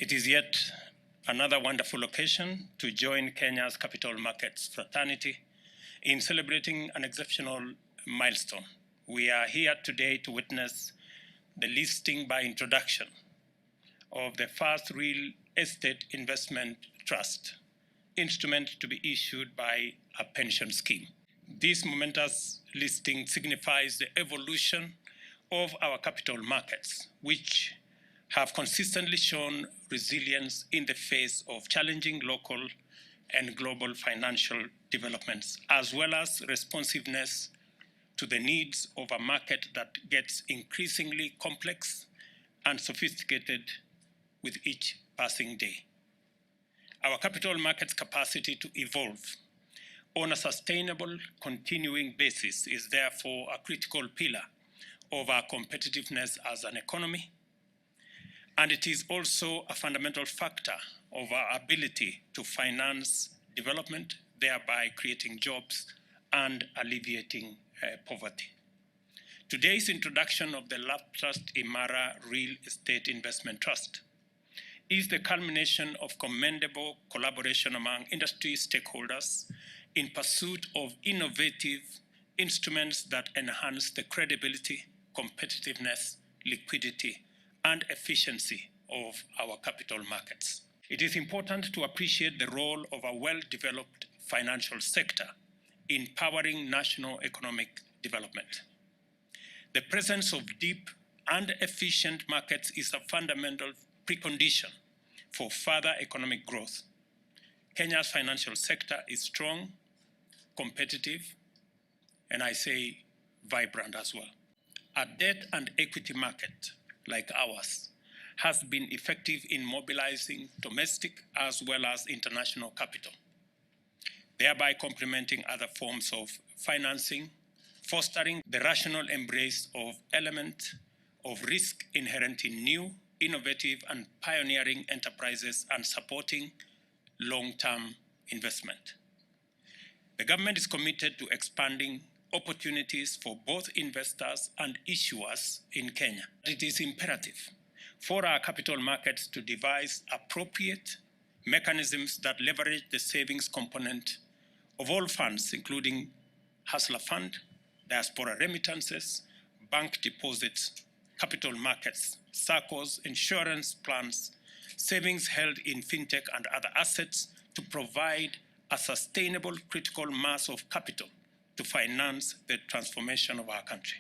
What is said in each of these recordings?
It is yet another wonderful occasion to join Kenya's capital markets fraternity in celebrating an exceptional milestone. We are here today to witness the listing by introduction of the first real estate investment trust instrument to be issued by a pension scheme. This momentous listing signifies the evolution of our capital markets, which have consistently shown resilience in the face of challenging local and global financial developments, as well as responsiveness to the needs of a market that gets increasingly complex and sophisticated with each passing day. Our capital markets capacity to evolve on a sustainable, continuing basis is therefore a critical pillar of our competitiveness as an economy, and it is also a fundamental factor of our ability to finance development, thereby creating jobs and alleviating poverty. Today's introduction of the Trust Imara Real Estate Investment Trust is the culmination of commendable collaboration among industry stakeholders in pursuit of innovative instruments that enhance the credibility, competitiveness, liquidity, and efficiency of our capital markets. It is important to appreciate the role of a well-developed financial sector in powering national economic development. The presence of deep and efficient markets is a fundamental precondition for further economic growth. Kenya's financial sector is strong, competitive, and I say vibrant as well. A debt and equity market like ours has been effective in mobilizing domestic as well as international capital, thereby complementing other forms of financing, fostering the rational embrace of elements of risk inherent in new, innovative, and pioneering enterprises, and supporting long-term investment. The government is committed to expanding opportunities for both investors and issuers in Kenya. It is imperative for our capital markets to devise appropriate mechanisms that leverage the savings component of all funds, including Hustler Fund, diaspora remittances, bank deposits, capital markets, SACCOs, insurance plans, savings held in fintech and other assets, to provide a sustainable critical mass of capital to finance the transformation of our country.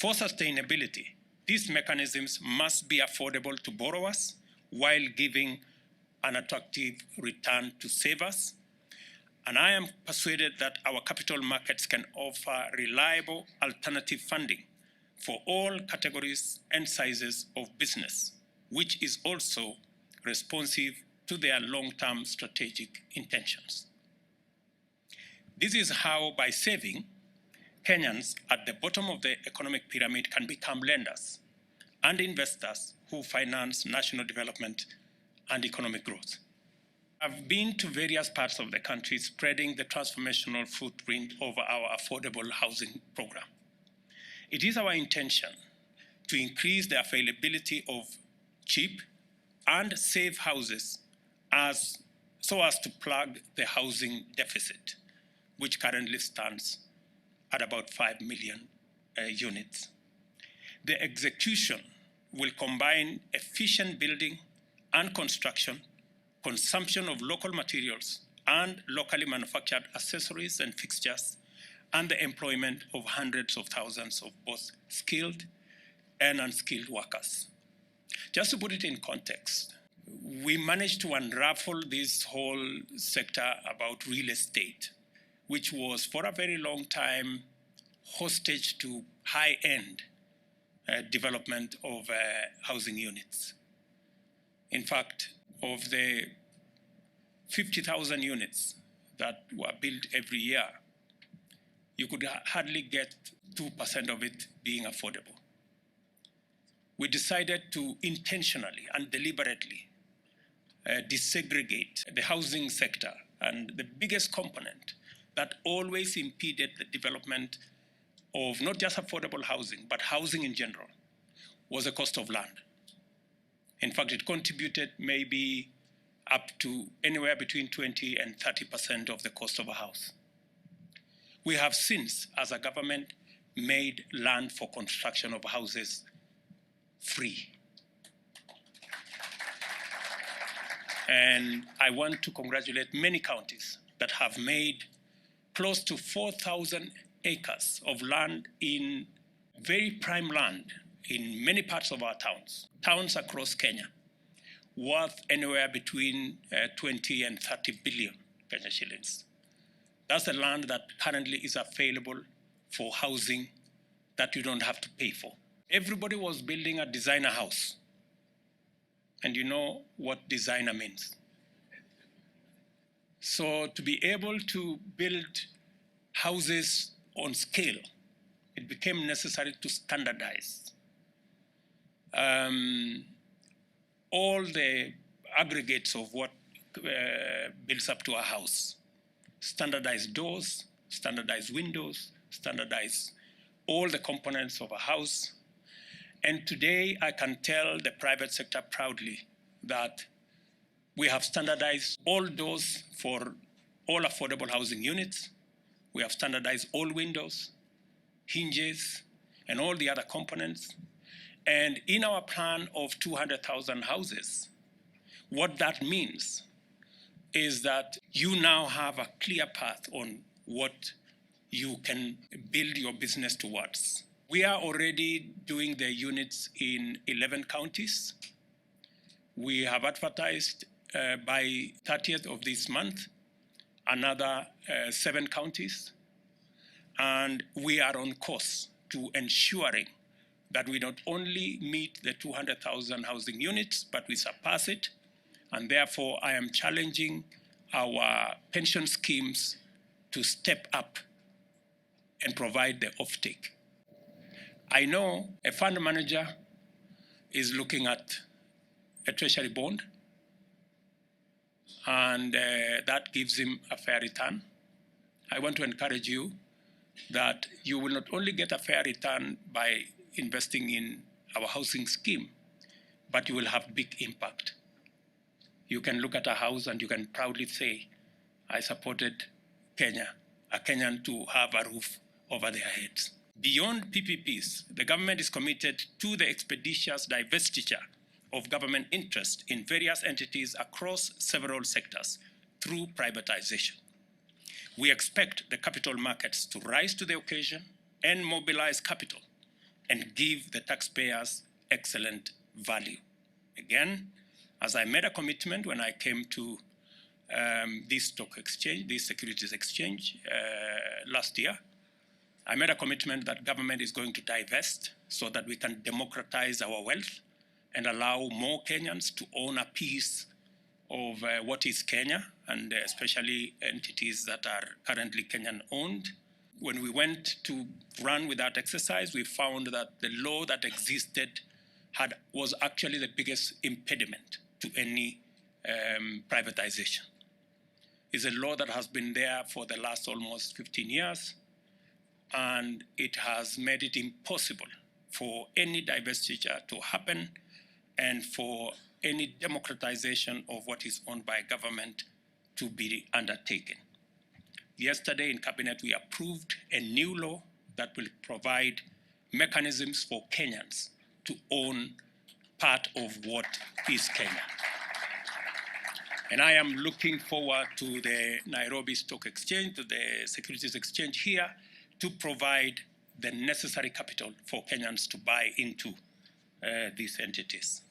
For sustainability, these mechanisms must be affordable to borrowers while giving an attractive return to savers. And I am persuaded that our capital markets can offer reliable alternative funding for all categories and sizes of business, which is also responsive to their long-term strategic intentions. This is how, by saving, Kenyans at the bottom of the economic pyramid can become lenders and investors who finance national development and economic growth. I've been to various parts of the country spreading the transformational footprint of our affordable housing program. It is our intention to increase the availability of cheap and safe houses so as to plug the housing deficit, which currently stands at about 5 million units. The execution will combine efficient building and construction, consumption of local materials and locally manufactured accessories and fixtures, and the employment of hundreds of thousands of both skilled and unskilled workers. Just to put it in context, we managed to unravel this whole sector about real estate, which was for a very long time hostage to high-end development of housing units. In fact, of the 50,000 units that were built every year, you could hardly get 2% of it being affordable. We decided to intentionally and deliberately desegregate the housing sector, and the biggest component that always impeded the development of not just affordable housing, but housing in general, was the cost of land. In fact, it contributed maybe up to anywhere between 20 and 30% of the cost of a house. We have since, as a government, made land for construction of houses free. And I want to congratulate many counties that have made close to 4,000 acres of land in very prime land in many parts of our towns across Kenya, worth anywhere between 20 and 30 billion Kenya shillings. That's the land that currently is available for housing that you don't have to pay for. Everybody was building a designer house. And you know what designer means. So to be able to build houses on scale, it became necessary to standardize all the aggregates of what builds up to a house. Standardize doors, standardize windows, standardize all the components of a house. And today I can tell the private sector proudly that we have standardized all doors for all affordable housing units. We have standardized all windows, hinges, and all the other components. And in our plan of 200,000 houses, what that means is that you now have a clear path on what you can build your business towards. We are already doing the units in 11 counties. We have advertised by 30th of this month, another 7 counties. And we are on course to ensuring that we not only meet the 200,000 housing units, but we surpass it. And therefore, I am challenging our pension schemes to step up and provide the offtake. I know a fund manager is looking at a treasury bond, and that gives him a fair return. I want to encourage you that you will not only get a fair return by investing in our housing scheme, but you will have big impact. You can look at a house and you can proudly say, I supported Kenya, a Kenyan to have a roof over their heads. Beyond PPPs, the government is committed to the expeditious divestiture of government interest in various entities across several sectors through privatization. We expect the capital markets to rise to the occasion and mobilize capital and give the taxpayers excellent value. Again, as I made a commitment when I came to this stock exchange, this securities exchange last year, I made a commitment that government is going to divest so that we can democratize our wealth and allow more Kenyans to own a piece of what is Kenya, and especially entities that are currently Kenyan owned. When we went to run with that exercise, we found that the law that existed was actually the biggest impediment to any privatization. It's a law that has been there for the last almost 15 years, and it has made it impossible for any divestiture to happen and for any democratization of what is owned by government to be undertaken. Yesterday in Cabinet, we approved a new law that will provide mechanisms for Kenyans to own part of what is Kenya. And I am looking forward to the Nairobi Stock Exchange, to the Securities Exchange here, to provide the necessary capital for Kenyans to buy into these entities.